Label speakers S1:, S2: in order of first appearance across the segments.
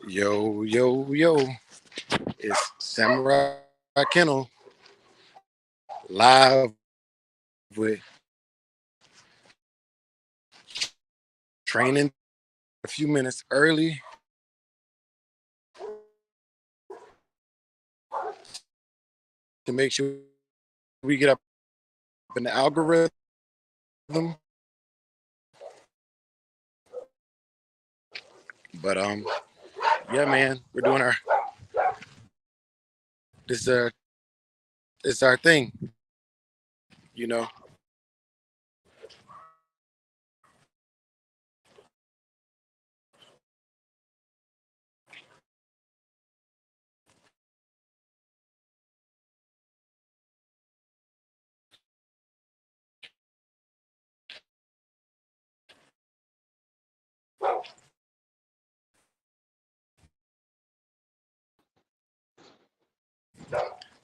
S1: Yo, yo, yo. It's Samurai Kennel live with training a few minutes early to make sure we get up in the algorithm. But yeah, man, we're doing our this it's our thing, you know.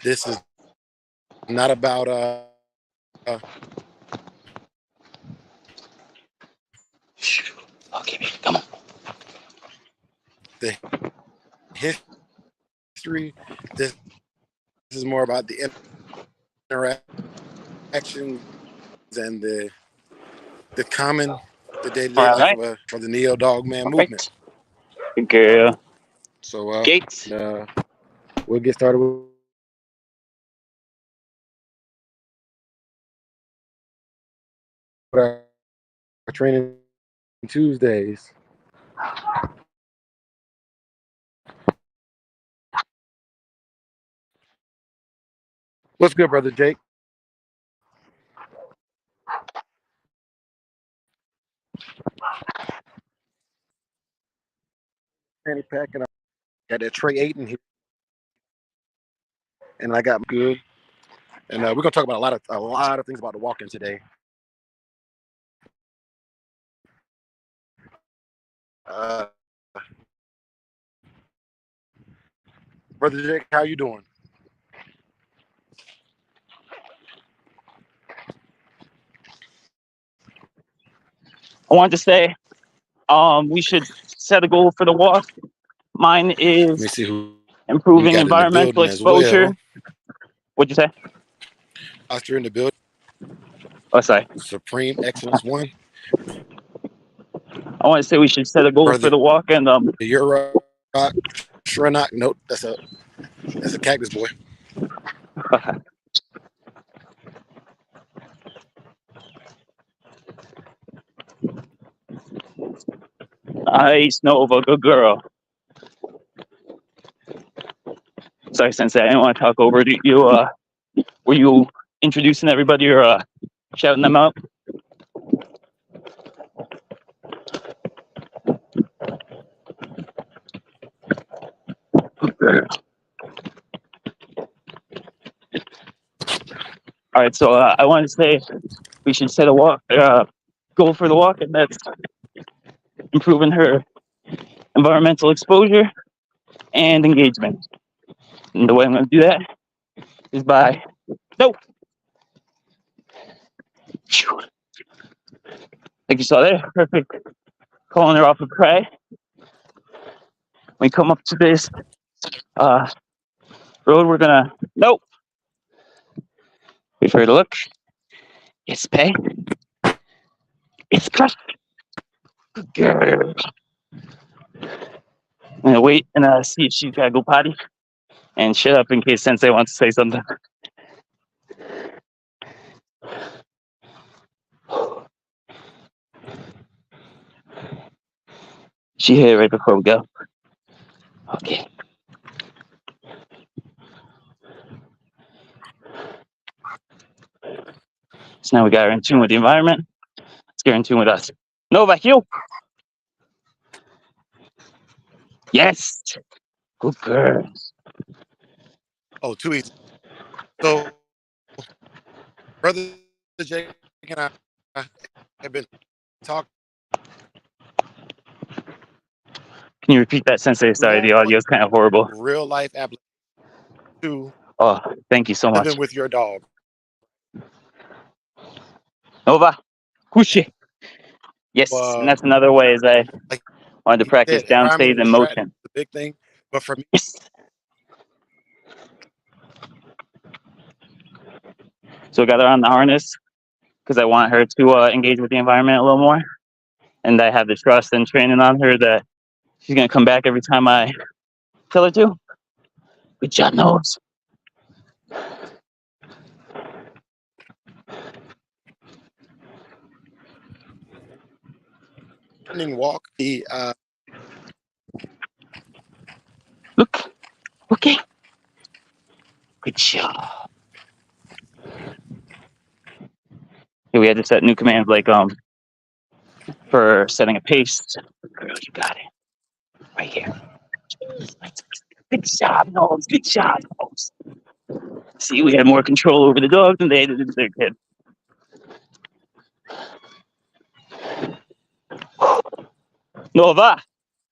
S1: This is not about
S2: Okay, come on.
S1: the history. This is more about the interactions and the common, the day-to-day
S2: All
S1: life
S2: right,
S1: of the Neo Dog Man movement.
S2: perfect. Good.
S1: So
S2: Gates.
S1: we'll get started with our training Tuesdays. What's good, brother Jake? Fanny pack, and I got that Trey Ayton here, and I got good. And we're gonna talk about a lot of things about the walk-in today. Uh, brother Jake, how you doing?
S2: I want to say, we should set a goal for the walk. Mine
S1: Let me
S2: is
S1: see who we
S2: improving
S1: got in the
S2: environmental
S1: building as well.
S2: exposure. What'd you say?
S1: Oscar in the building.
S2: Oh, sorry.
S1: Supreme Excellence One.
S2: I want to say we should set a goal for
S1: Brother,
S2: the walk, and
S1: you're Shrenak. Nope, that's a cactus boy.
S2: nice Nova, good girl. Sorry, Sensei, I didn't want to talk over you. Were you introducing everybody or shouting them out? All right, so I want to say we should set a goal for the walk, and that's improving her environmental exposure and engagement. And the way I'm going to do that is by like you saw there, perfect. Calling her off of prey. When we come up to this road, we're gonna wait for her to look. It's pay. It's cut. Good girl. I'm gonna wait and see if she's gotta go potty. And shut up in case Sensei wants to say something. She hit it right before we go. Okay. So now we got her in tune with the environment. Let's get her in tune with us. Nova, heel. Yes. Good girl.
S1: Oh, too easy. So, brother Jake and I have been talking.
S2: Can you repeat that, Sensei? Sorry, the audio is kind of horrible.
S1: Real life application to
S2: Oh, thank you so much.
S1: living with your dog.
S2: Nova, Kushi. Yes, and that's another way is I
S1: Like
S2: wanted to practice
S1: said,
S2: down
S1: environment
S2: stays
S1: and
S2: in
S1: distract
S2: motion.
S1: big thing. But for me,
S2: Yes. So I got her on the harness because I want her to engage with the environment a little more, and I have the trust and training on her that she's gonna come back every time I tell her to. Good job, Nose.
S1: morning walk,
S2: Look. Okay. Good job. Yeah, we had to set new commands like for setting a pace. Girl, you got it. Right here. Good job, Nose. Good job, Nose. See, we had more control over the dogs than they did their kid. Nova,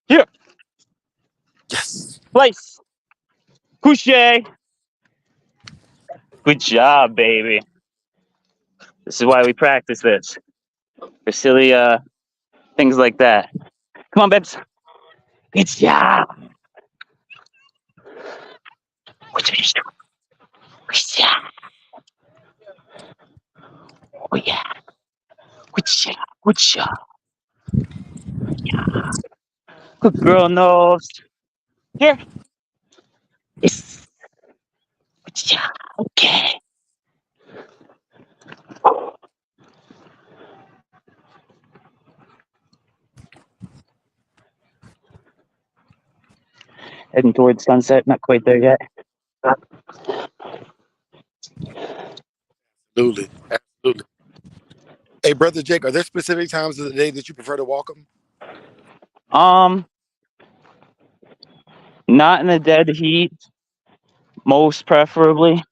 S2: here,
S1: yes,
S2: place. Couche. Good job, baby. This is why we practice this. For silly things like that. Come on, Babs. Good job. Good job. Oh, yeah. Good job. Good job. Yeah. Good girl, Nose. Here. Yes. Good job. Okay. Heading towards sunset. Not quite there yet.
S1: absolutely, absolutely. Hey, brother Jake, are there specific times of the day that you prefer to walk them?
S2: Um, not in the dead heat, most preferably.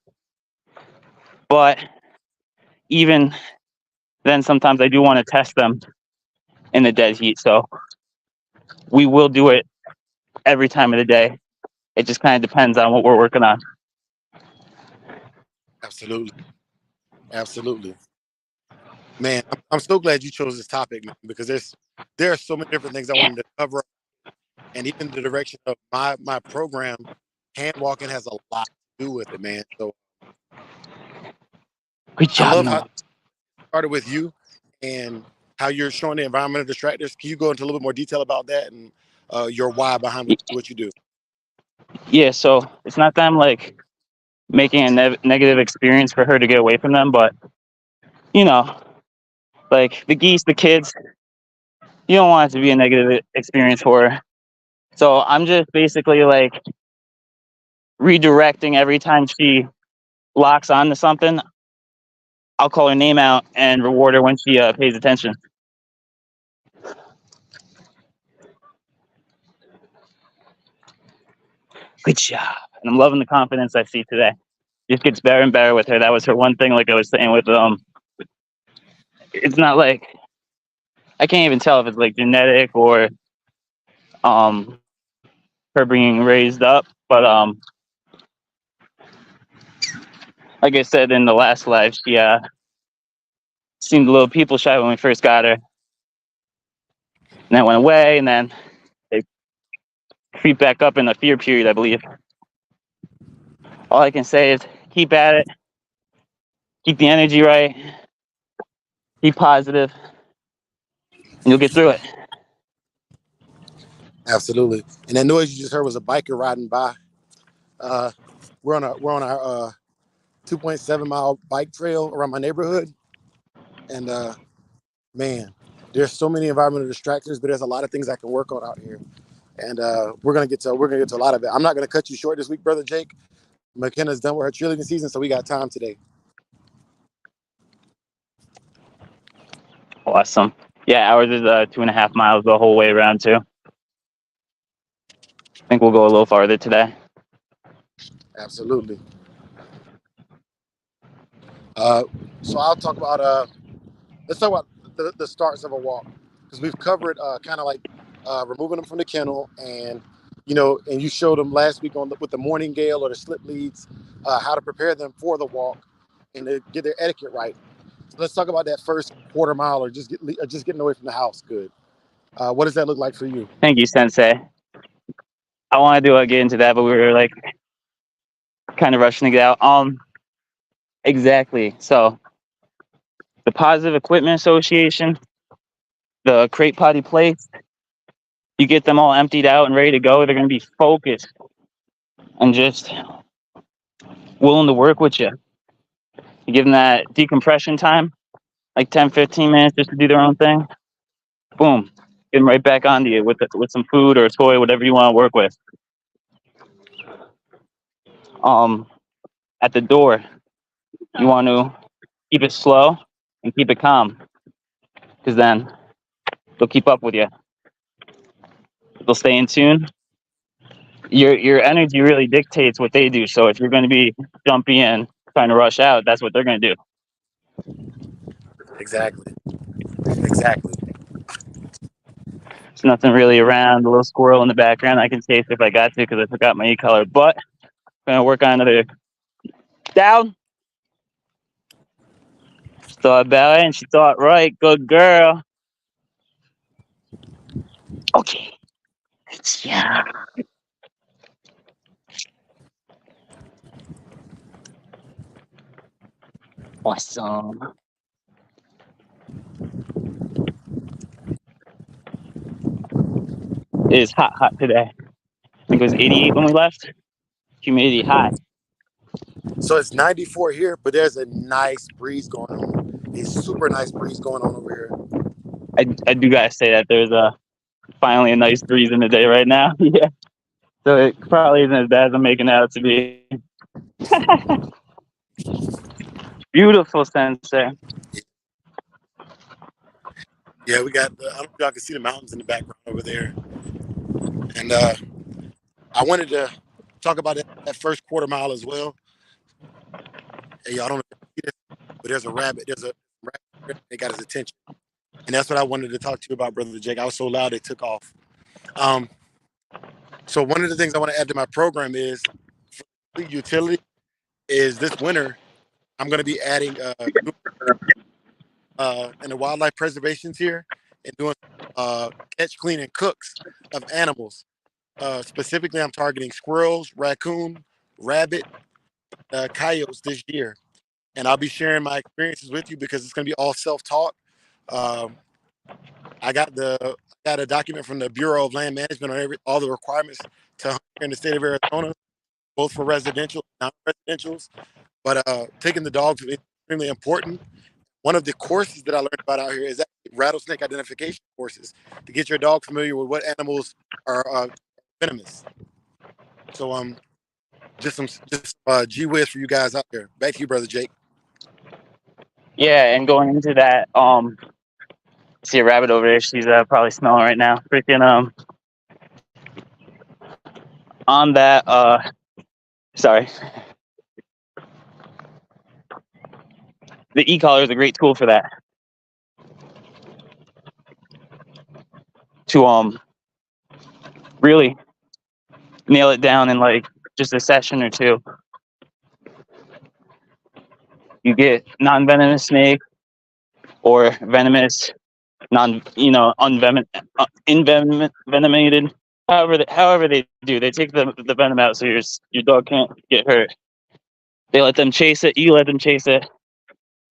S2: But even then, sometimes I do want to test them in the dead heat. So we will do it every time of the day. It just kind of depends on what we're working on.
S1: Absolutely, absolutely. Man, I'm so glad you chose this topic, man, because there are so many different things I
S2: Yeah.
S1: wanted to cover, and even the direction of my program, hand walking has a lot to do with it, man. So
S2: Good
S1: I
S2: job,
S1: love how
S2: Noah.
S1: it started with you and how you're showing the environmental distractors. Can you go into a little bit more detail about that and your why behind what you do?
S2: Yeah, so it's not that I'm like making a negative experience for her to get away from them, but you know, like the geese, the kids, you don't want it to be a negative experience for her. So I'm just basically like redirecting every time she locks onto something. I'll call her name out and reward her when she pays attention. Good job. And I'm loving the confidence I see today. Just gets better and better with her. That was her one thing, like I was saying with it's not like I can't even tell if it's like genetic or um her being raised up. But like I said in the last live, she seemed a little people shy when we first got her. And that went away, and then they creep back up in the fear period, I believe. All I can say is keep at it, keep the energy right, be positive, and you'll get through it.
S1: Absolutely. And that noise you just heard was a biker riding by. Uh, we're on our 2.7 mile bike trail around my neighborhood, and man, there's so many environmental distractors, but there's a lot of things I can work on out here, and we're gonna get to a lot of it. I'm not gonna cut you short this week, brother Jake. McKenna's done with her cheerleading season, so we got time today.
S2: Awesome. Yeah, ours is 2.5 miles the whole way around too. I think we'll go a little farther today.
S1: Absolutely. So I'll talk about let's talk about the starts of a walk, because we've covered kind of like removing them from the kennel, and and you showed them last week with the morning gale or the slip leads, how to prepare them for the walk and to get their etiquette right. So let's talk about that first quarter mile, or just getting away from the house. Good. What does that look like for you?
S2: Thank you, Sensei. I wanted to get into that, but we were like kind of rushing to get out. Exactly. So the Positive Equipment Association, the Crate Potty Place, you get them all emptied out and ready to go. They're going to be focused and just willing to work with you. You give them that decompression time, like 10, 15 minutes just to do their own thing. Boom. Get them right back onto you with some food or a toy, whatever you want to work with. At the door, you want to keep it slow and keep it calm, because then they'll keep up with you. They'll stay in tune. Your energy really dictates what they do. So if you're going to be jumpy and trying to rush out, that's what they're going to do.
S1: Exactly.
S2: There's nothing really around. A little squirrel in the background. I can chase if I got to because I forgot my e-collar. But I'm going to work on another down. She thought about it and she thought, right, good girl. Okay. Yeah. Awesome. It is hot today. I think it was 88 when we left. Humidity high.
S1: So it's 94 here, but there's a nice breeze going on. A super nice breeze going on over here.
S2: I do gotta say that there's finally a nice breeze in the day right now. Yeah. So it probably isn't as bad as I'm making it out to be. Beautiful sunset.
S1: Yeah, we got. I don't know if y'all can see the mountains in the background over there. And I wanted to talk about that first quarter mile as well. Hey, y'all don't know if you see this, but there's a rabbit. There's a rabbit that got his attention. And that's what I wanted to talk to you about, Brother Jake. I was so loud they took off. So one of the things I want to add to my program is for utility is this winter I'm going to be adding in the wildlife preservations here and doing catch, clean, and cooks of animals. Specifically, I'm targeting squirrels, raccoon, rabbit, coyotes this year. And I'll be sharing my experiences with you because it's going to be all self-taught. I got a document from the Bureau of Land Management on all the requirements to hunt here in the state of Arizona, both for residential and non-residentials. But taking the dogs is extremely important. One of the courses that I learned about out here is rattlesnake identification courses to get your dog familiar with what animals are venomous. So just some gee whiz for you guys out there. Back to you, Brother Jake.
S2: Yeah, and going into that, see a rabbit over there. She's probably smelling right now. Freaking on that. Sorry. The e-collar is a great tool for that. To really nail it down in like just a session or two. You get non-venomous snake or venomous, envenomated. However they do, they take the venom out so your dog can't get hurt. They let them chase it. You let them chase it,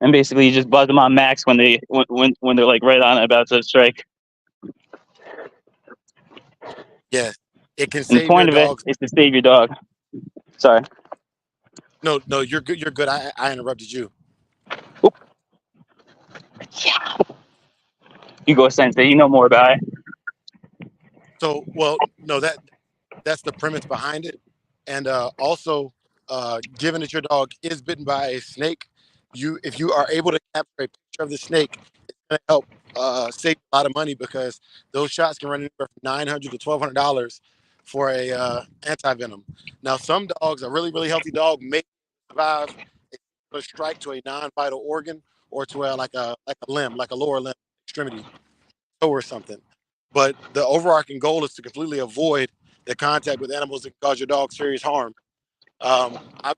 S2: and basically you just buzz them on max when they're like right on it, about to strike.
S1: Yes, it can
S2: And
S1: save
S2: the point
S1: your
S2: of
S1: dog.
S2: it is to save your dog. Sorry.
S1: No, you're good. You're good. I interrupted you.
S2: Oop. Yeah. You go, Sensei. You know more about it.
S1: So, well, no, that's the premise behind it, and also, given that your dog is bitten by a snake, if you are able to capture a picture of the snake, it's going to help save a lot of money because those shots can run anywhere from $900 to $1,200 for a anti-venom. Now, some dogs, a really really healthy dog, may survive a strike to a non-vital organ or to like a limb, like a lower limb extremity, toe or something. But the overarching goal is to completely avoid the contact with animals that cause your dog serious harm. I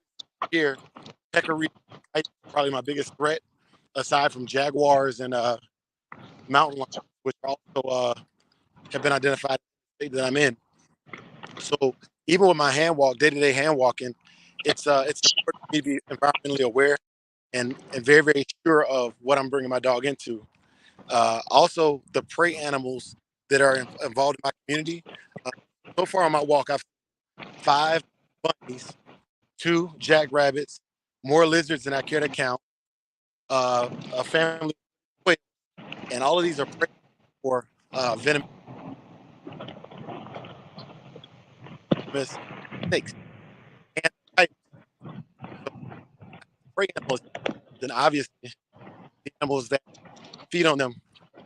S1: here, peccary is probably my biggest threat, aside from jaguars and mountain lions, which also have been identified in the state that I'm in. So even with my hand walk, day-to-day hand walking, it's important for me to be environmentally aware and very, very sure of what I'm bringing my dog into. Also, the prey animals that are involved in my community. Uh, so far on my walk, I've 5 bunnies, 2 jackrabbits, more lizards than I care to count, a family, of quail, and all of these are prey for venomous snakes and spiders. So prey animals, then obviously the animals that feed on them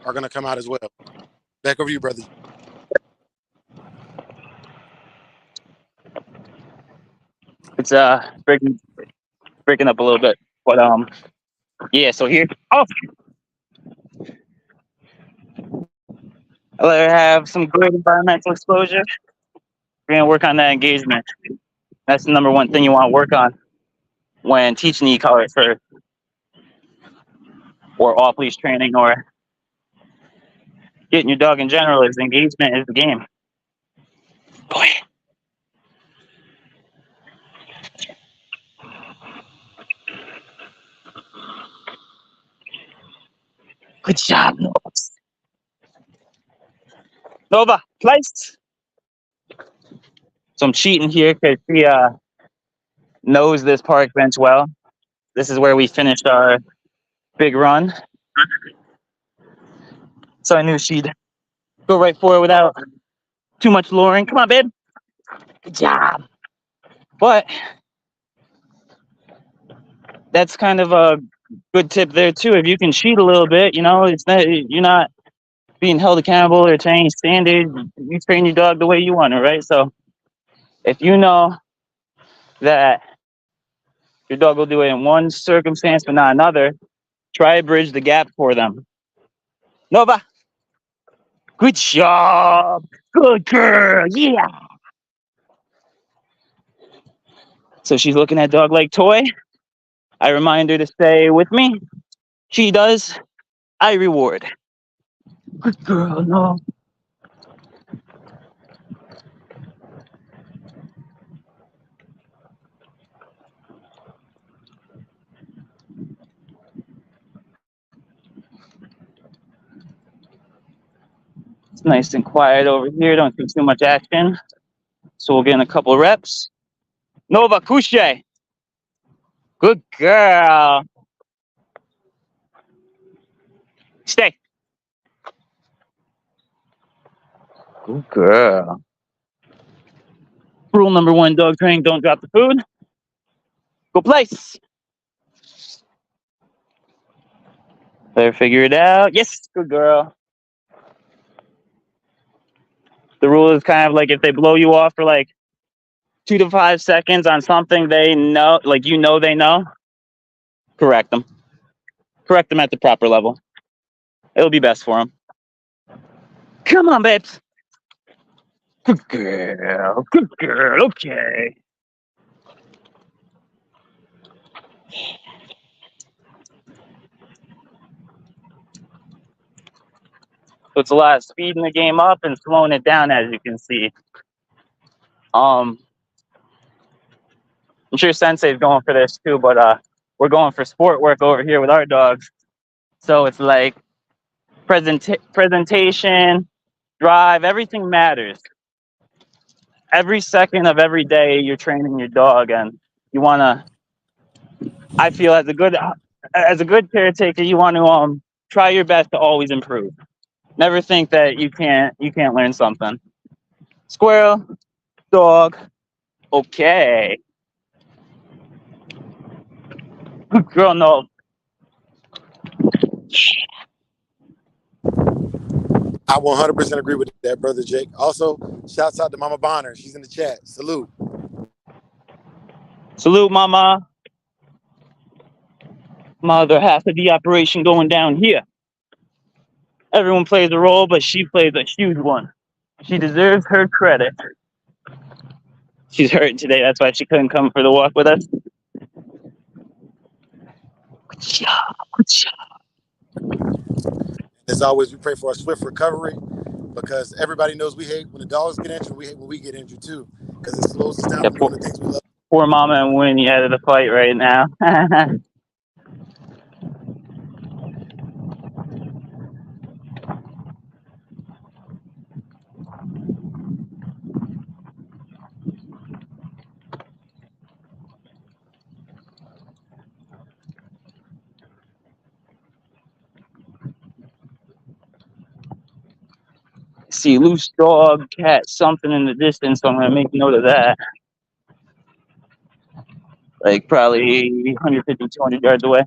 S1: are going to come out as well. Back over to you, brother.
S2: It's breaking up a little bit, but yeah. So here, oh, I let her have some good environmental exposure. We're gonna work on that engagement. That's the number one thing you want to work on when teaching e-color for or off leash training or getting your dog in general. Is engagement is the game. Boy. Good job, Nova. Nova, placed. So I'm cheating here because she knows this park bench well. This is where we finished our big run. So I knew she'd go right for it without too much luring. Come on, babe. Good job. But that's kind of a good tip there too. If you can cheat a little bit, it's not you're not being held accountable or to any standard. You train your dog the way you want it, right? So if you know that your dog will do it in one circumstance but not another, try to bridge the gap for them. Nova, good job. Good girl. Yeah. So she's looking at dog like toy. I remind her to stay with me. She does. I reward. Good girl, no. It's nice and quiet over here. Don't do too much action. So we'll get in a couple reps. Nova, couche. Good girl. Stay. Good girl. Rule number 1, dog training, don't drop the food. Go place. Better figure it out. Yes, good girl. The rule is kind of like if they blow you off for like 2 to 5 seconds on something they know, like they know, correct them. Correct them at the proper level. It'll be best for them. Come on, babes. Good girl. Good girl. Okay. So it's a lot of speeding the game up and slowing it down, as you can see. I'm sure Sensei's going for this too, but we're going for sport work over here with our dogs. So it's like presentation, drive, everything matters. Every second of every day you're training your dog, and you want to, I feel as a good caretaker, you want to try your best to always improve. Never think that you can't learn something. Squirrel, dog, okay. Good girl, no.
S1: I 100% agree with that, brother Jake. Also, shouts out to Mama Bonner. She's in the chat. Salute.
S2: Salute, mama. Mother half of the operation going down here. Everyone plays a role, but she plays a huge one. She deserves her credit. She's hurt today. That's why she couldn't come for the walk with us. Good job. Good job.
S1: As always, we pray for a swift recovery. because everybody knows we hate when the dogs get injured. We hate when we get injured too, because it slows us down
S2: Yeah,
S1: from doing the things we love.
S2: poor Mama and Winnie out of the fight right now. See loose dog, cat, something in the distance, so I'm gonna make note of that. Like probably 150, 200 yards away.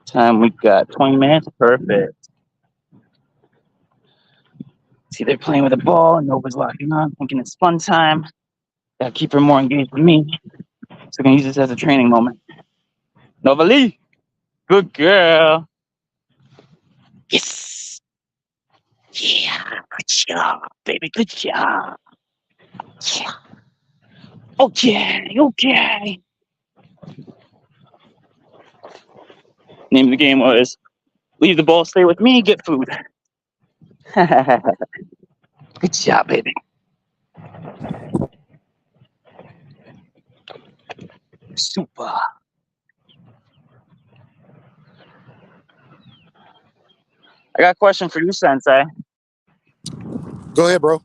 S2: Time we got 20 minutes, perfect. See, they're playing with the ball, and Nova's locking on, thinking it's fun time. Gotta keep her more engaged with me. So I'm gonna use this as a training moment. Nova Lee, good girl. Yes. Yeah, good job, baby, good job. Yeah. Okay, okay. Name of the game was leave the ball, stay with me, get food. Good job, baby. Super. I got a question for you, Sensei.
S1: Go ahead, bro.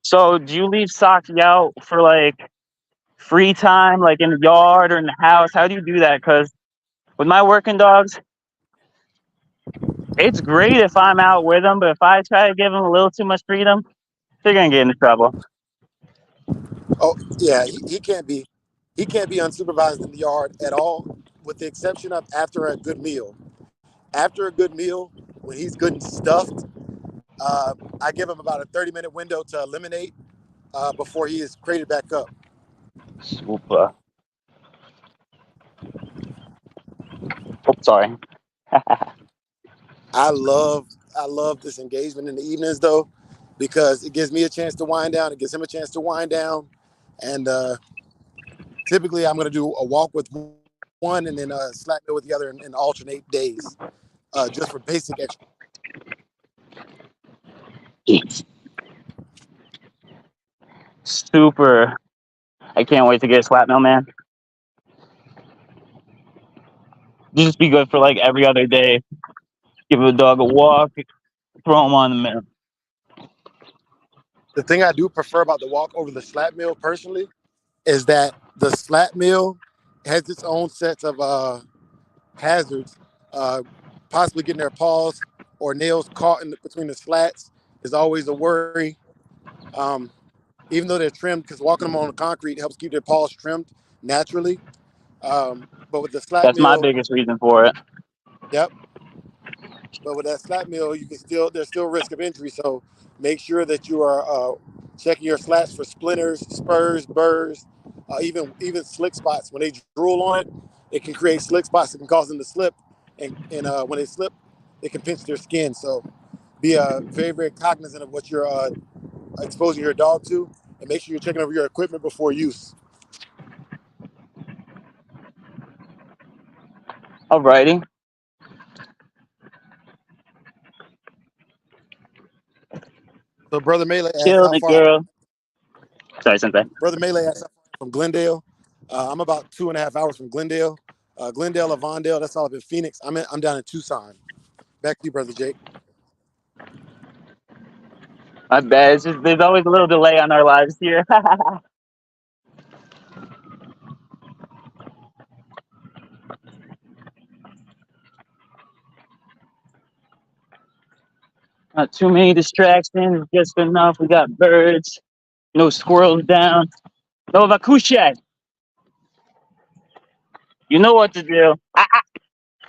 S2: So, do you leave Saki out for like free time, like in the yard or in the house? How do you do that? Because with my working dogs, it's great if I'm out with them, but if I try to give them a little too much freedom, they're gonna get into trouble.
S1: Oh yeah, he can't be unsupervised in the yard at all, with the exception of after a good meal. After a good meal, when he's good and stuffed, I give him about a 30-minute window to eliminate before he is crated back up.
S2: Super. Oh, sorry.
S1: I love this engagement in the evenings though, because it gives me a chance to wind down. It gives him a chance to wind down, and typically I'm going to do a walk with one and then a slack meal with the other and alternate days, just for basic extra.
S2: Super. I can't wait to get a slap mill, man. Just be good for like every other day. Give the dog a walk, throw him on the mill.
S1: The thing I do prefer about the walk over the slap meal personally is that the slap meal has its own sets of hazards, uh, possibly getting their paws or nails caught in between the slats is always a worry. Um, Even though they're trimmed, because walking them on the concrete helps keep their paws trimmed naturally. But with the slap
S2: That's my
S1: meal,
S2: biggest reason for it.
S1: yep. But with that slap meal, you can still there's still risk of injury. So make sure that you are checking your slats for splinters, spurs, burrs, even slick spots. When they drool on it, it can create slick spots that can cause them to slip, and when they slip, it can pinch their skin. So be very very cognizant of what you're exposing your dog to, and make sure you're checking over your equipment before use.
S2: Alrighty.
S1: So Brother Melee asked
S2: Killed
S1: how
S2: it,
S1: far.
S2: girl. Sorry, Sensei.
S1: Brother Melee asked how far from Glendale. I'm about 2.5 hours from Glendale. Glendale, Avondale, that's all up in Phoenix. I'm down in Tucson. Back to you, Brother Jake.
S2: My bad. It's just, there's always a little delay on our lives here. Not too many distractions, just enough. We got birds, no squirrels down. No vakushe. You know what to do.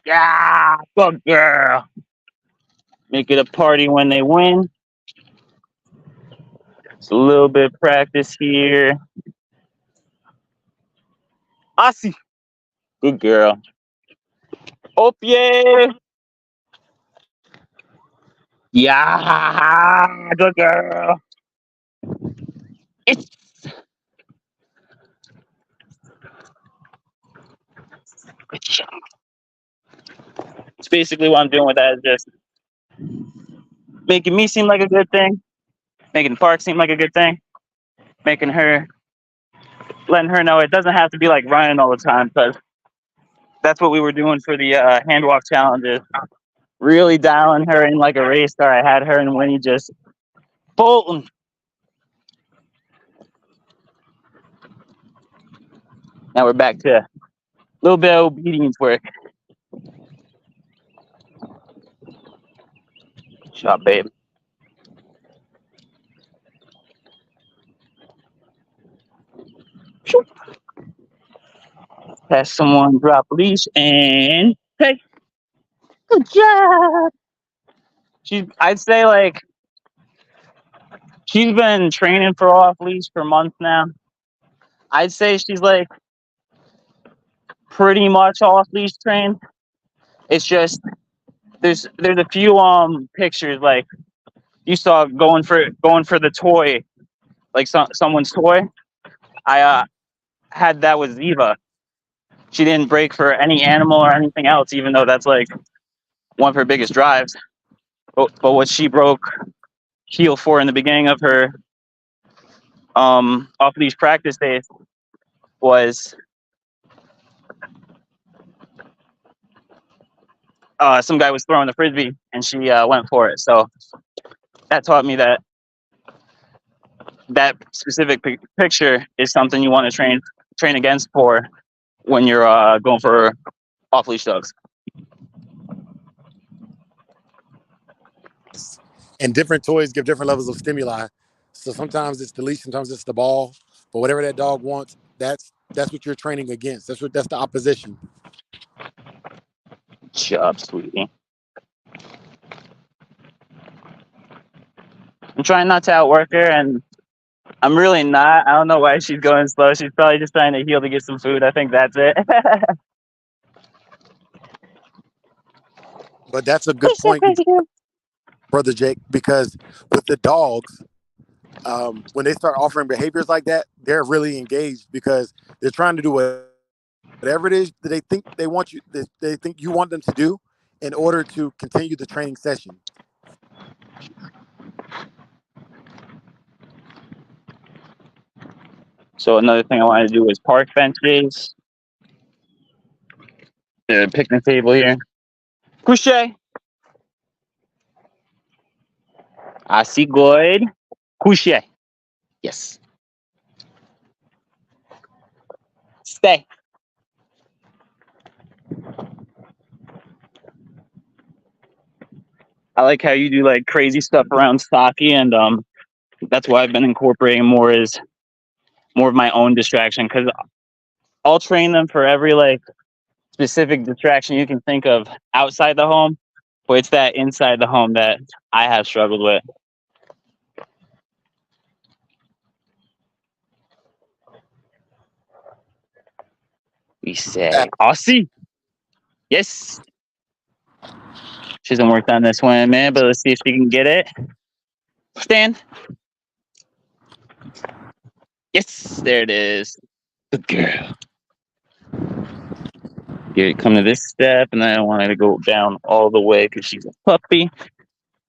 S2: Yeah, good girl. Make it a party when they win. It's a little bit of practice here. Asi. Good girl. Opie. Yeah, good girl. It's good job. It's basically what I'm doing with that is just making me seem like a good thing, making the park seem like a good thing, making her, letting her know it doesn't have to be like running all the time, because that's what we were doing for the hand walk challenges. Really dialing her in like a race car. I had her and Winnie just bolting. Now we're back to a little bit of obedience work. Shot, babe. Pass someone, drop leash, and hey, good job. I'd say like she's been training for off leash for months now. I'd say she's like pretty much off leash trained. It's just there's a few pictures like you saw going for the toy, like someone's toy. I had that with Ziva. She didn't break for any animal or anything else, even though that's like one of her biggest drives. But what she broke heel for in the beginning of her off these practice days was some guy was throwing the frisbee and she went for it. So that taught me that specific picture is something you want to train against for when you're going for off leash dogs.
S1: And different toys give different levels of stimuli. So sometimes it's the leash, sometimes it's the ball. But whatever that dog wants, that's what you're training against. That's the opposition.
S2: Job, sweetie. I'm trying not to outwork her, and I'm really not. I don't know why she's going slow. She's probably just trying to heel to get some food. I think that's it.
S1: But that's a good point, Brother Jake, because with the dogs, when they start offering behaviors like that, they're really engaged because they're trying to do whatever it is that they think they want you, they think you want them to do in order to continue the training session.
S2: So another thing I wanted to do was park benches. The picnic table here. Couche. I see good. Couche. Yes. Stay. I like how you do like crazy stuff around Saki, and that's why I've been incorporating more of my own distraction, because I'll train them for every like specific distraction you can think of outside the home, but it's that inside the home that I have struggled with. We say Aussie. Yes. She hasn't worked on this one, man, but let's see if she can get it. Stand. Yes, there it is. Good girl. Here, come to this step, and then I want her to go down all the way because she's a puppy.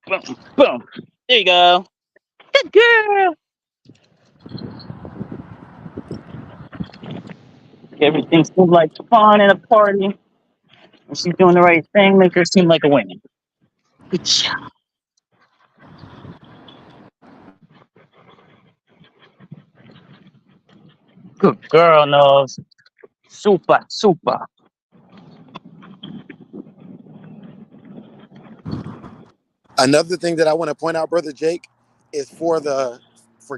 S2: Boom, boom. There you go. Good girl. Everything seems like fun and a party. And she's doing the right thing. Make her seem like a winner. Good job. Good girl, Nose. Super, super.
S1: Another thing that I want to point out, Brother Jake, is for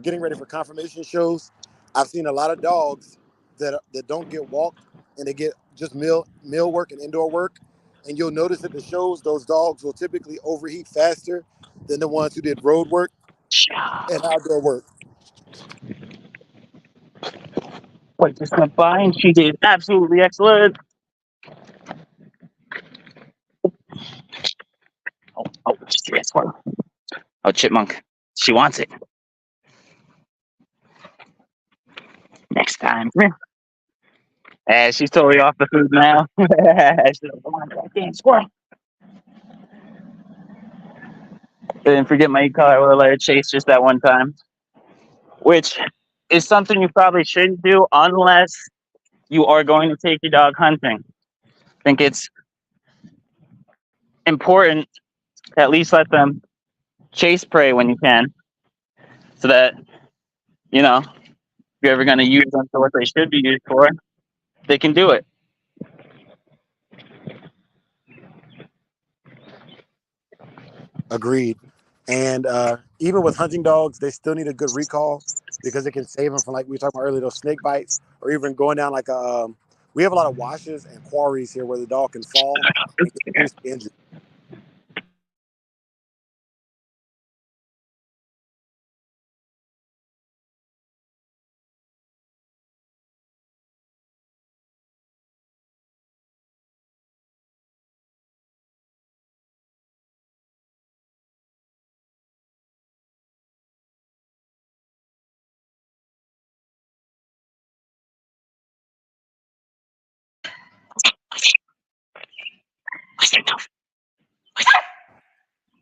S1: getting ready for confirmation shows. I've seen a lot of dogs that don't get walked and they get just meal work and indoor work. And you'll notice at the shows, those dogs will typically overheat faster than the ones who did road work and outdoor work.
S2: Wait, just went by and she did absolutely excellent. Oh, yes, one. Oh, chipmunk. She wants it. Next time. Come here. She's totally off the food now. She's like, come on, goddamn squirrel. I didn't forget my e-collar. I would have let her chase just that one time, which is something you probably shouldn't do unless you are going to take your dog hunting. I think it's important to at least let them chase prey when you can, so that, if you're ever going to use them for what they should be used for, they can do it.
S1: Agreed. And even with hunting dogs, they still need a good recall because it can save them from, like we were talking about earlier, those snake bites, or even going down like a. We have a lot of washes and quarries here where the dog can fall and get seriously injured.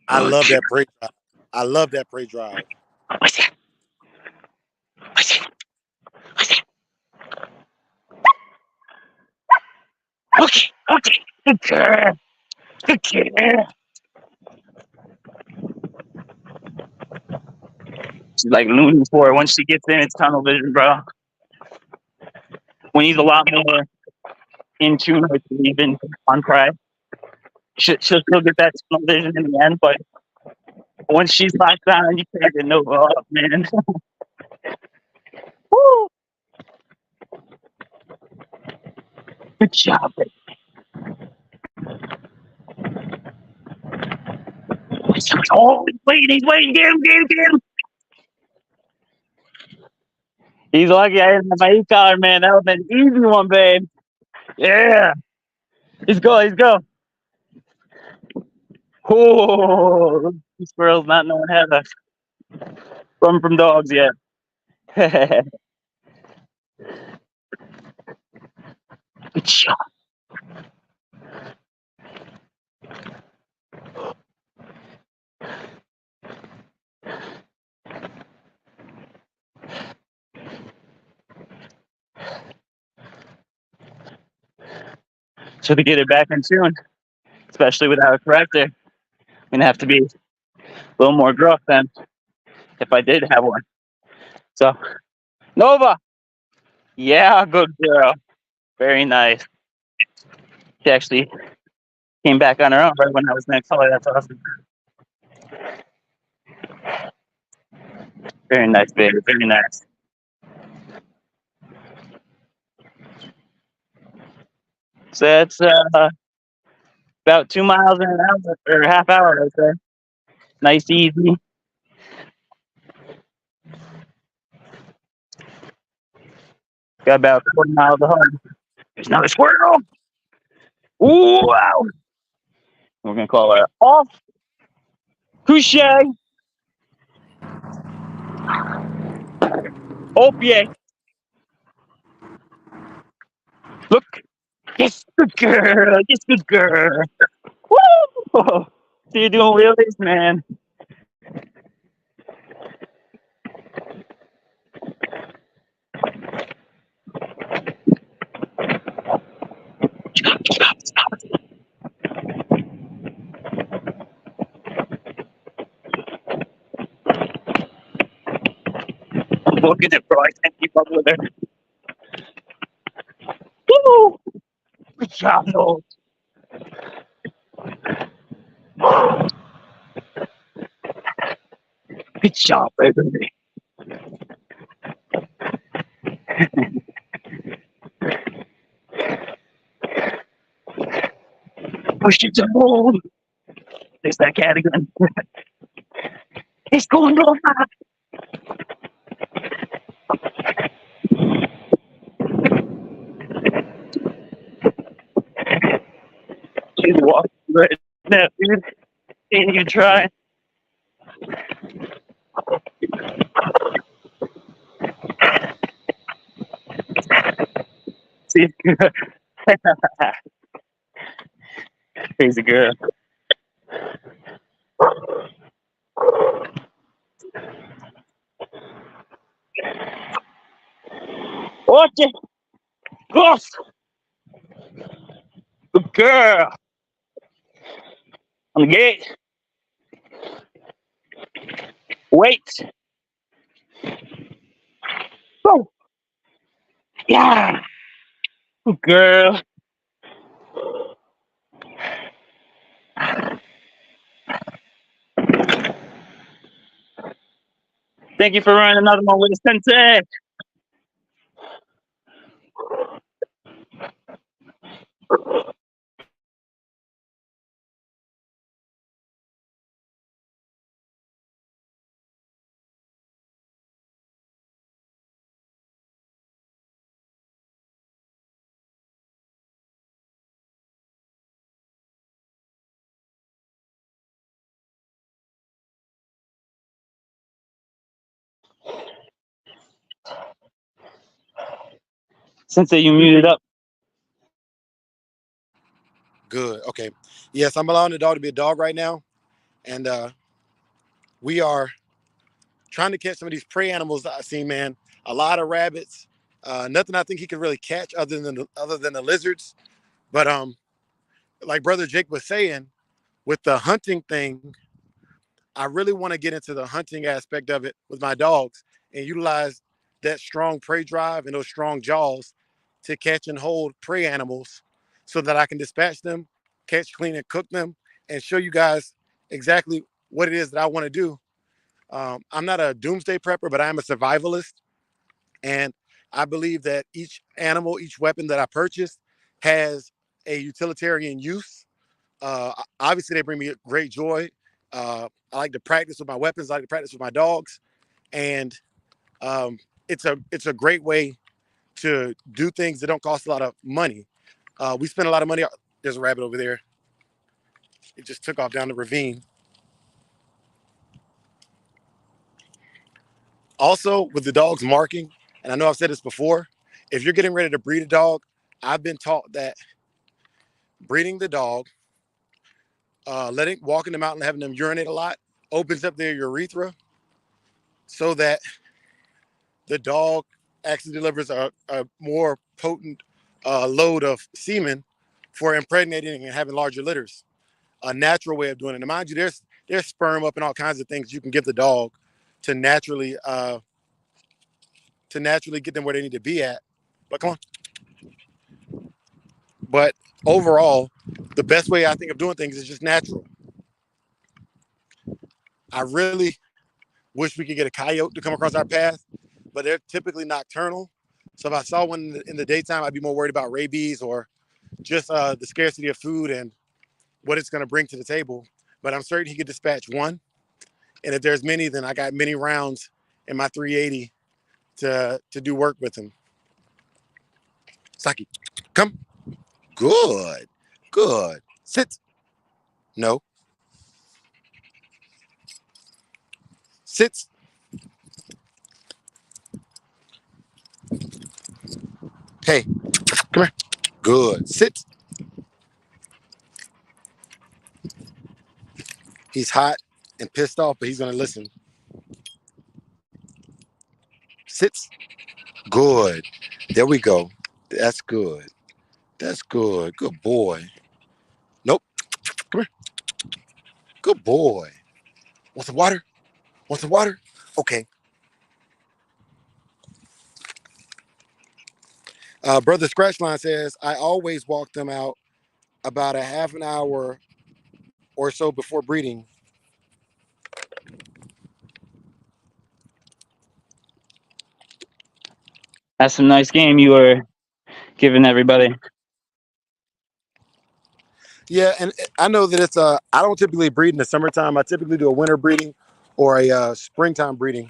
S1: I love that prey drive. I love that prey drive.
S2: Okay, good girl. Good girl. She's like looming for it. Once she gets in, it's tunnel vision, bro. When he's a lot more in tune with even on prey, she'll still get that tunnel vision in the end, but once she's locked down, you can't get no up, man. Woo! Good job, baby. Oh, he's waiting, get him. He's lucky I didn't have my e-collar, man. That would have been an easy one, babe. Yeah. Let's go. Oh, these squirrels not knowing how to run from dogs yet. Good job. So to get it back in tune, especially without a corrector, I'm gonna have to be a little more gruff than if I did have one. So, Nova, yeah, good girl, very nice. She actually came back on her own right when I was next to her. That's awesome. Very nice, baby. Very nice. So that's about 2 miles in an hour or a half hour, I'd say. Nice, easy. Got about 40 miles to home. There's another squirrel. Ooh, wow. We're gonna call her off. Couche. Opie. Look. Yes, good girl. Yes, good girl. Woo! So you're doing wheelies, man. Stop. I'm looking at bro. I can't keep up with her. Woo! Good job, Noel. Good job, baby. Push it to home. There's that cat again. It's going real fast. She's walking right now, dude. Ain't even try. See, crazy girl. Watch it. Gosh, good girl. On the gate. Wait. Go. Yeah. Good girl. Thank you for running another one with a sensei. Sensei, you muted up.
S1: Good. Okay. Yes, I'm allowing the dog to be a dog right now, and we are trying to catch some of these prey animals that I see. Man, a lot of rabbits. Nothing I think he could really catch other than the lizards. But like Brother Jake was saying, with the hunting thing, I really want to get into the hunting aspect of it with my dogs and utilize that strong prey drive and those strong jaws to catch and hold prey animals so that I can dispatch them, catch, clean, and cook them, and show you guys exactly what it is that I want to do. I'm not a doomsday prepper, but I am a survivalist. And I believe that each animal, each weapon that I purchased has a utilitarian use. Obviously, they bring me great joy. I like to practice with my weapons. I like to practice with my dogs, and um, it's a great way to do things that don't cost a lot of money. We spend a lot of money. There's a rabbit over there. It just took off down the ravine. Also, with the dog's marking, and I know I've said this before, if you're getting ready to breed a dog, I've been taught that breeding the dog, letting walking them out and having them urinate a lot, opens up their urethra so that the dog actually delivers a more potent load of semen for impregnating and having larger litters. A natural way of doing it. And mind you, there's sperm up and all kinds of things you can give the dog to naturally get them where they need to be at. But come on. But overall, the best way I think of doing things is just natural. I really wish we could get a coyote to come across our path, but they're typically nocturnal. So if I saw one in the daytime, I'd be more worried about rabies or just the scarcity of food and what it's going to bring to the table. But I'm certain he could dispatch one. And if there's many, then I got many rounds in my 380 to do work with him. Saki, come. Good. Good. Sit. No. Sit. Hey, come here. Good. Sit. He's hot and pissed off, but he's going to listen. Sits. Good. There we go. That's good. That's good. Good boy. Nope. Come here. Good boy. Want some water? Want some water? Okay. Brother Scratchline says, I always walk them out about a half an hour or so before breeding.
S2: That's some nice game you were giving everybody.
S1: Yeah, and I know that I don't typically breed in the summertime. I typically do a winter breeding or a springtime breeding.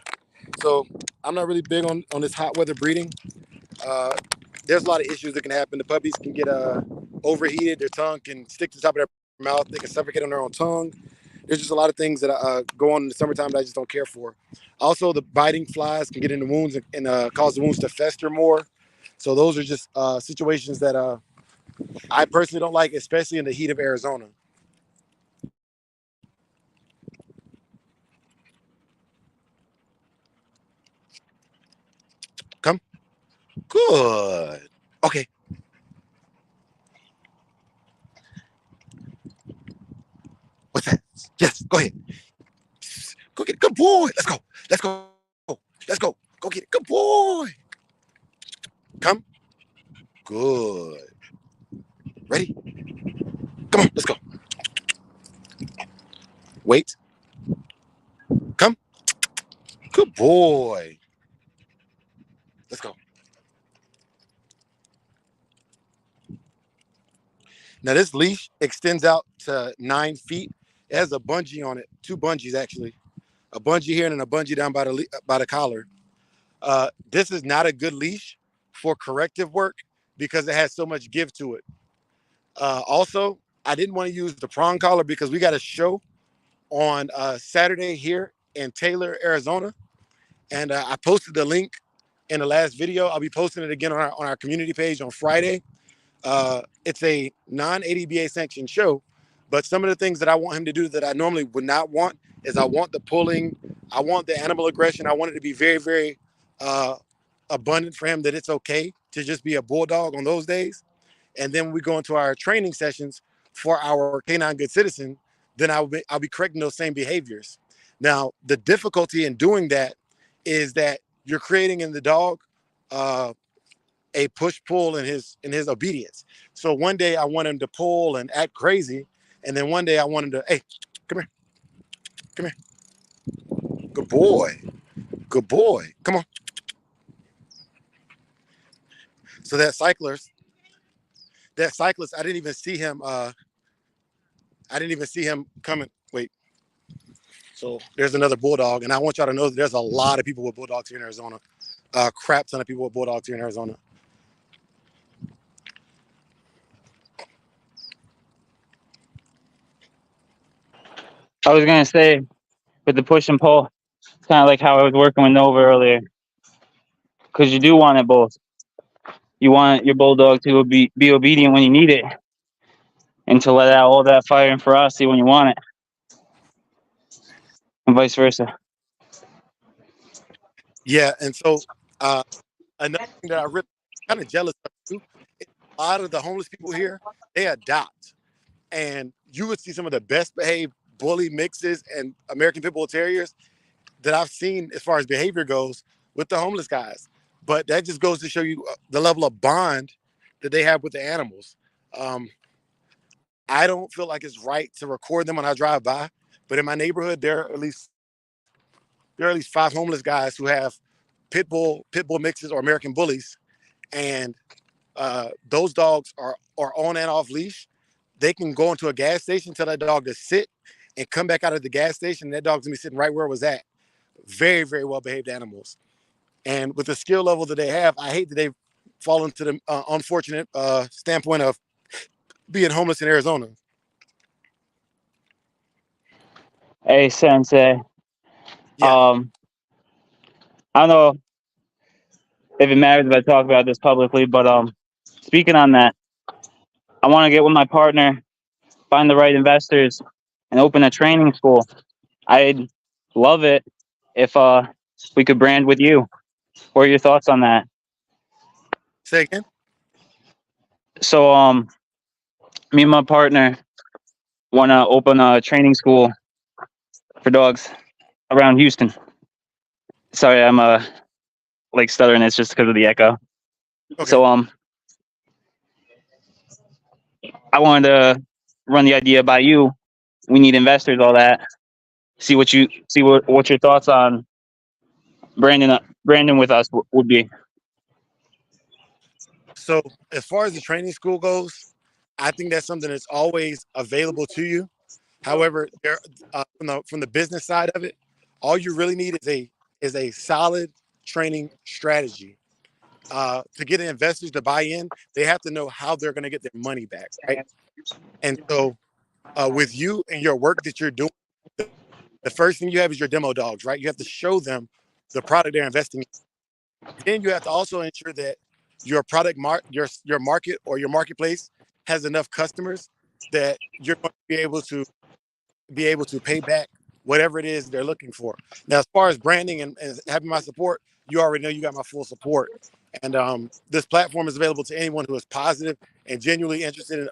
S1: So I'm not really big on this hot weather breeding. Uh, there's a lot of issues that can happen. The puppies can get overheated. Their tongue can stick to the top of their mouth. They can suffocate on their own tongue. There's just a lot of things that go on in the summertime that I just don't care for. Also, the biting flies can get into wounds and cause the wounds to fester more. So those are just situations that I personally don't like, especially in the heat of Arizona. Come. Good. Okay. What's that? Yes. Go ahead. Go get it. Good boy. Let's go. Let's go. Let's go. Go get it. Good boy. Come. Good. Ready? Come on. Let's go. Wait. Come. Good boy. Let's go. Now this leash extends out to 9 feet. It has a bungee on it, 2 bungees actually, a bungee here and then a bungee down by the collar. This is not a good leash for corrective work because it has so much give to it. Also, I didn't want to use the prong collar because we got a show on Saturday here in Taylor, Arizona, and I posted the link in the last video. I'll be posting it again on our community page on Friday. It's a non-ADBA sanctioned show, but some of the things that I want him to do that I normally would not want is I want the pulling, I want the animal aggression. I want it to be very, very abundant for him that it's okay to just be a bulldog on those days. And then when we go into our training sessions for our canine good citizen, then I'll be correcting those same behaviors. Now, the difficulty in doing that is that you're creating in the dog a push pull in his obedience. So one day I want him to pull and act crazy, and then one day I want him to, hey, come here, come here, good boy, come on. So that cyclist, I didn't even see him. I didn't even see him coming. Wait. So there's another bulldog, and I want y'all to know that there's a lot of people with bulldogs here in Arizona. Crap ton of people with bulldogs here in Arizona.
S2: I was gonna say with the push and pull, it's kind of like how I was working with Nova earlier, because you do want it both. You want your bulldog to be obedient when you need it, and to let out all that fire and ferocity when you want it, and vice versa.
S1: Yeah, and so another thing that I really kind of jealous of too, is a lot of the homeless people here, they adopt. And you would see some of the best behaved bully mixes and American Pit Bull Terriers that I've seen as far as behavior goes with the homeless guys. But that just goes to show you the level of bond that they have with the animals. Um, I don't feel like it's right to record them when I drive by, but in my neighborhood, there are at least 5 homeless guys who have pit bull mixes or American bullies, and those dogs are on and off leash. They can go into a gas station, tell that dog to sit, and come back out of the gas station. And that dog's gonna be sitting right where it was at. Very, very well behaved animals. And with the skill level that they have, I hate that they've fallen to the unfortunate standpoint of being homeless in Arizona.
S2: Hey, Sensei.
S1: Yeah.
S2: I don't know if it matters if I talk about this publicly, but speaking on that, I want to get with my partner, find the right investors, and open a training school. I'd love it if we could brand with you. What are your thoughts on that?
S1: Say again.
S2: So me and my partner want to open a training school for dogs around Houston. Sorry, I'm like stuttering. It's just because of the echo.
S1: Okay.
S2: So I wanted to run the idea by you. We need investors, all that. See what your thoughts on Brandon with us would be.
S1: So as far as the training school goes, I think that's something that's always available to you. However, there from the business side of it, all you really need is a solid training strategy. To get investors to buy in, they have to know how they're going to get their money back, right? And so, with you and your work that you're doing, the first thing you have is your demo dogs, right? You have to show them the product they're investing in. Then you have to also ensure that your your market or your marketplace has enough customers that you're going to be able to pay back whatever it is they're looking for. Now, as far as branding and having my support, you already know you got my full support. And this platform is available to anyone who is positive and genuinely interested in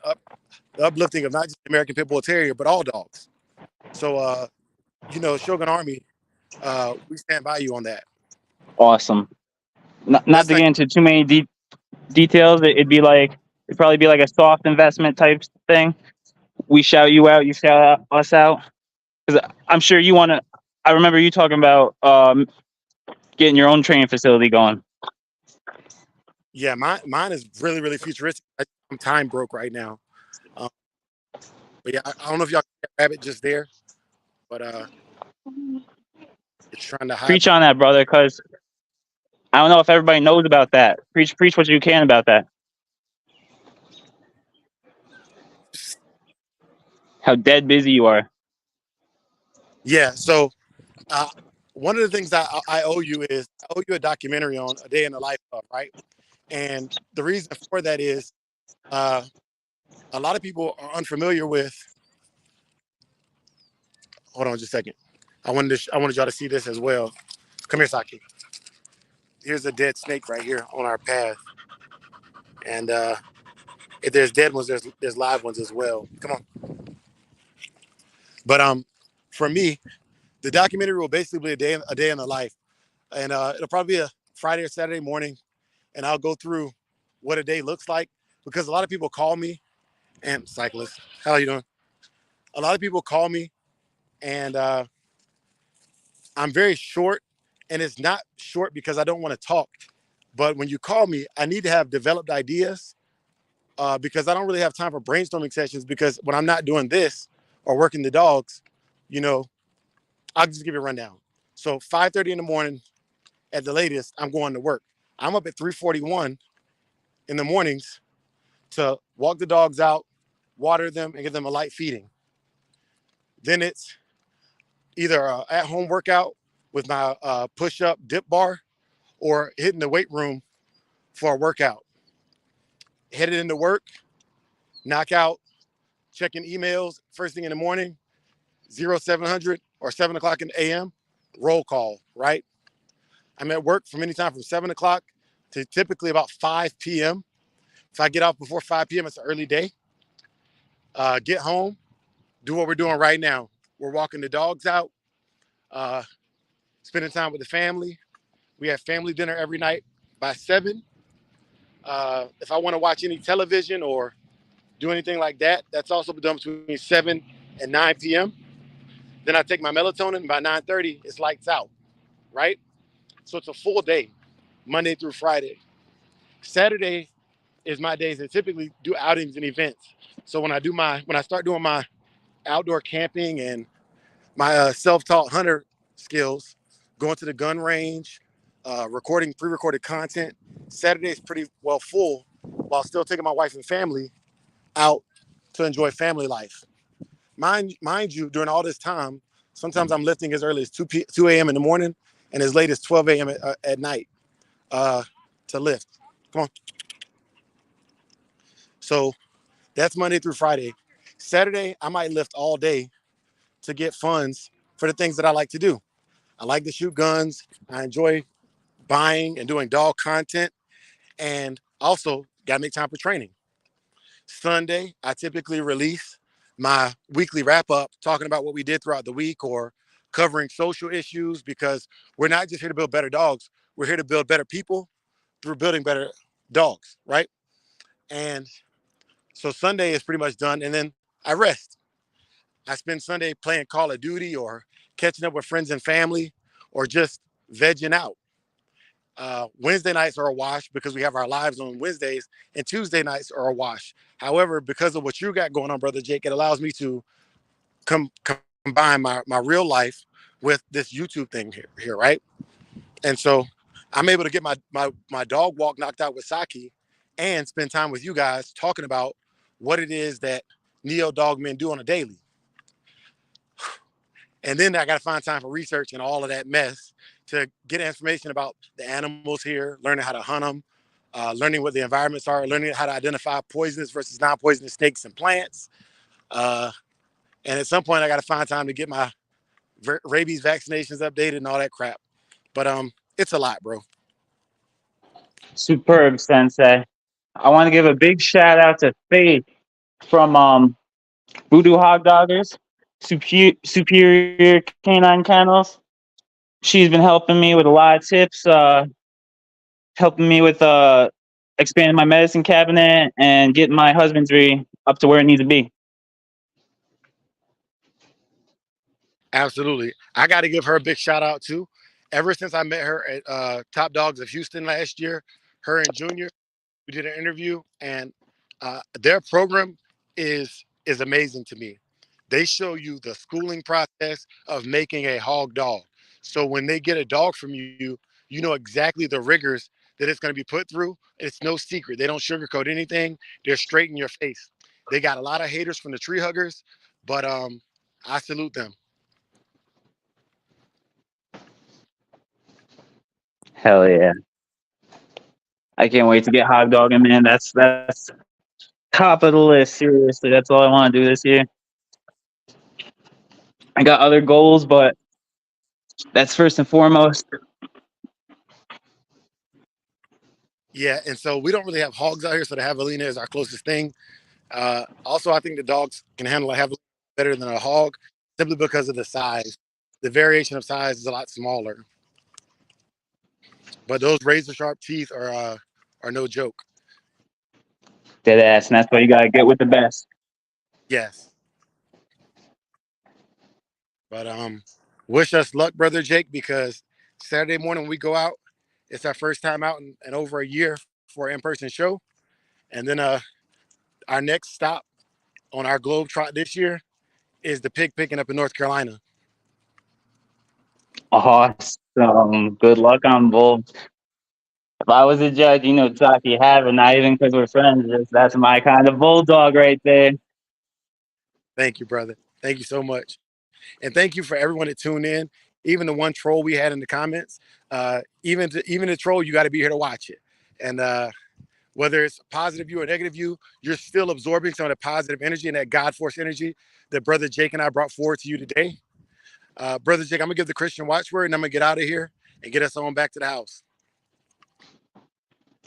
S1: the uplifting of not just the American Pit Bull Terrier, but all dogs. So, Shogun Army, we stand by you on that.
S2: Awesome. Not
S1: That's
S2: to
S1: like,
S2: get into too many details, it'd probably be like a soft investment type thing. We shout you out, you shout us out. Because I'm sure you want to. I remember you talking about getting your own training facility going.
S1: yeah, mine is really, really futuristic. I'm time broke right now. Um, but yeah, I don't know if y'all can grab it just there, but it's trying to hide.
S2: Preach on that, brother, because I don't know if everybody knows about that. Preach what you can about that. How dead busy you are.
S1: Yeah, so uh, one of the things I owe you is I owe you a documentary on a day in the life of, right? And the reason for that is uh, a lot of people are unfamiliar with. Hold on just a second. I wanted y'all to see this as well. Come here, Saki. Here's a dead snake right here on our path, and if there's dead ones, there's live ones as well. Come on. But for me, the documentary will basically be a day in the life, and it'll probably be a Friday or Saturday morning, and I'll go through what a day looks like because a lot of people call me and cyclists. How are you doing? A lot of people call me, and I'm very short, and it's not short because I don't want to talk. But when you call me, I need to have developed ideas because I don't really have time for brainstorming sessions because when I'm not doing this or working the dogs, you know, I'll just give you a rundown. So 5:30 in the morning at the latest, I'm going to work. I'm up at 3:41 in the mornings to walk the dogs out, water them, and give them a light feeding. Then it's either a at-home workout with my push-up dip bar or hitting the weight room for a workout. Headed into work, knock out, checking emails first thing in the morning, 0700 or 7 o'clock in the AM, roll call, right? I'm at work from anytime from 7 o'clock to typically about 5 p.m. If I get off before 5 p.m., it's an early day. Get home, do what we're doing right now. We're walking the dogs out, uh, spending time with the family. We have family dinner every night by 7. If I want to watch any television or do anything like that, that's also done between 7 and 9 p.m. Then I take my melatonin. By 9:30, it's lights out, right? So it's a full day, Monday through Friday. Saturday is my days that typically do outings and events. So when I start doing my outdoor camping and my self-taught hunter skills, going to the gun range, recording pre-recorded content, Saturday is pretty well full while still taking my wife and family out to enjoy family life. Mind you, during all this time, sometimes I'm lifting as early as 2 a.m. in the morning and as late as 12 a.m. At night uh, to lift. Come on. So that's Monday through Friday. Saturday, I might lift all day to get funds for the things that I like to do. I like to shoot guns. I enjoy buying and doing dog content. And also, got to make time for training. Sunday, I typically release my weekly wrap up talking about what we did throughout the week or covering social issues because we're not just here to build better dogs. We're here to build better people through building better dogs, right? And so Sunday is pretty much done. And then I rest. I spend Sunday playing Call of Duty or catching up with friends and family or just vegging out. Wednesday nights are a wash because we have our lives on Wednesdays, and Tuesday nights are a wash. However, because of what you got going on, Brother Jake, it allows me to combine my real life with this YouTube thing here, right? And so I'm able to get my dog walk knocked out with Saki and spend time with you guys talking about what it is that Neo Dog Men do on a daily. And then I got to find time for research and all of that mess to get information about the animals here, learning how to hunt them, learning what the environments are, learning how to identify poisonous versus non-poisonous snakes and plants. Uh, and at some point, I got to find time to get my rabies vaccinations updated and all that crap. But it's a lot, bro.
S2: Superb, Sensei. I want to give a big shout out to Faith from Voodoo Hog Doggers, Superior Canine Kennels. She's been helping me with a lot of tips, helping me with expanding my medicine cabinet and getting my husbandry up to where it needs to be.
S1: Absolutely. I got to give her a big shout out too. Ever since I met her at Top Dogs of Houston last year, her and Junior, we did an interview, and their program is amazing to me. They show you the schooling process of making a hog dog. So when they get a dog from you, you know exactly the rigors that it's going to be put through. It's no secret. They don't sugarcoat anything. They're straight in your face. They got a lot of haters from the tree huggers, but I salute them.
S2: Hell yeah. I can't wait to get hog dogging, man. That's top of the list. Seriously, that's all I want to do this year. I got other goals, but that's first and foremost.
S1: Yeah, and so we don't really have hogs out here, so the javelina is our closest thing. Also, I think the dogs can handle a javelina better than a hog simply because of the size. The variation of size is a lot smaller. But those razor sharp teeth are no joke.
S2: Dead ass, and that's why you gotta get with the best.
S1: Yes. But wish us luck, brother Jake, because Saturday morning when we go out, it's our first time out in over a year for an in-person show. And then our next stop on our Globe Trot this year is the pig picking up in North Carolina.
S2: Awesome. Good luck on both. If I was a judge, you know exactly have it. Not even because we're friends. That's my kind of bulldog right there.
S1: Thank you, brother. Thank you so much. And thank you for everyone that tuned in. Even the one troll we had in the comments, even the troll, you got to be here to watch it. And whether it's positive view or negative view, you're still absorbing some of the positive energy and that God force energy that brother Jake and I brought forward to you today. Brother Jake, I'm gonna give the Christian watchword and I'm gonna get out of here and get us on back to the house.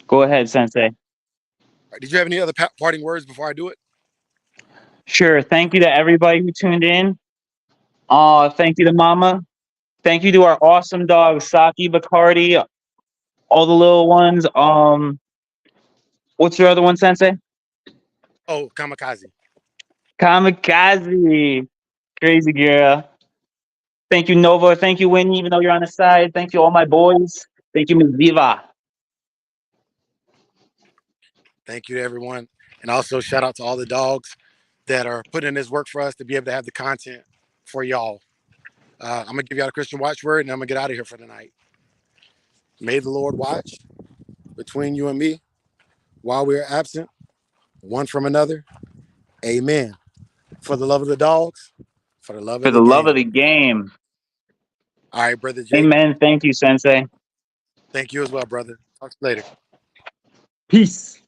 S2: Go ahead, Sensei.
S1: Right, did you have any other parting words before I do it?
S2: Sure. Thank you to everybody who tuned in. Thank you to Mama. Thank you to our awesome dogs, Saki, Bacardi, all the little ones. What's your other one, Sensei?
S1: Oh, Kamikaze.
S2: Kamikaze. Crazy girl. Thank you, Nova. Thank you, Winnie, even though you're on the side. Thank you, all my boys. Thank you, Ms. Viva.
S1: Thank you to everyone. And also shout out to all the dogs that are putting in this work for us to be able to have the content for y'all. I'm gonna give y'all a Christian watchword and I'm gonna get out of here for the night. May the Lord watch between you and me while we are absent, one from another. Amen. For the love of the dogs, for the love
S2: For
S1: of
S2: the
S1: the
S2: love
S1: game.
S2: of the game.
S1: All right, brother Jake.
S2: Amen. Thank you, Sensei.
S1: Thank you as well, brother. Talk to you later.
S2: Peace.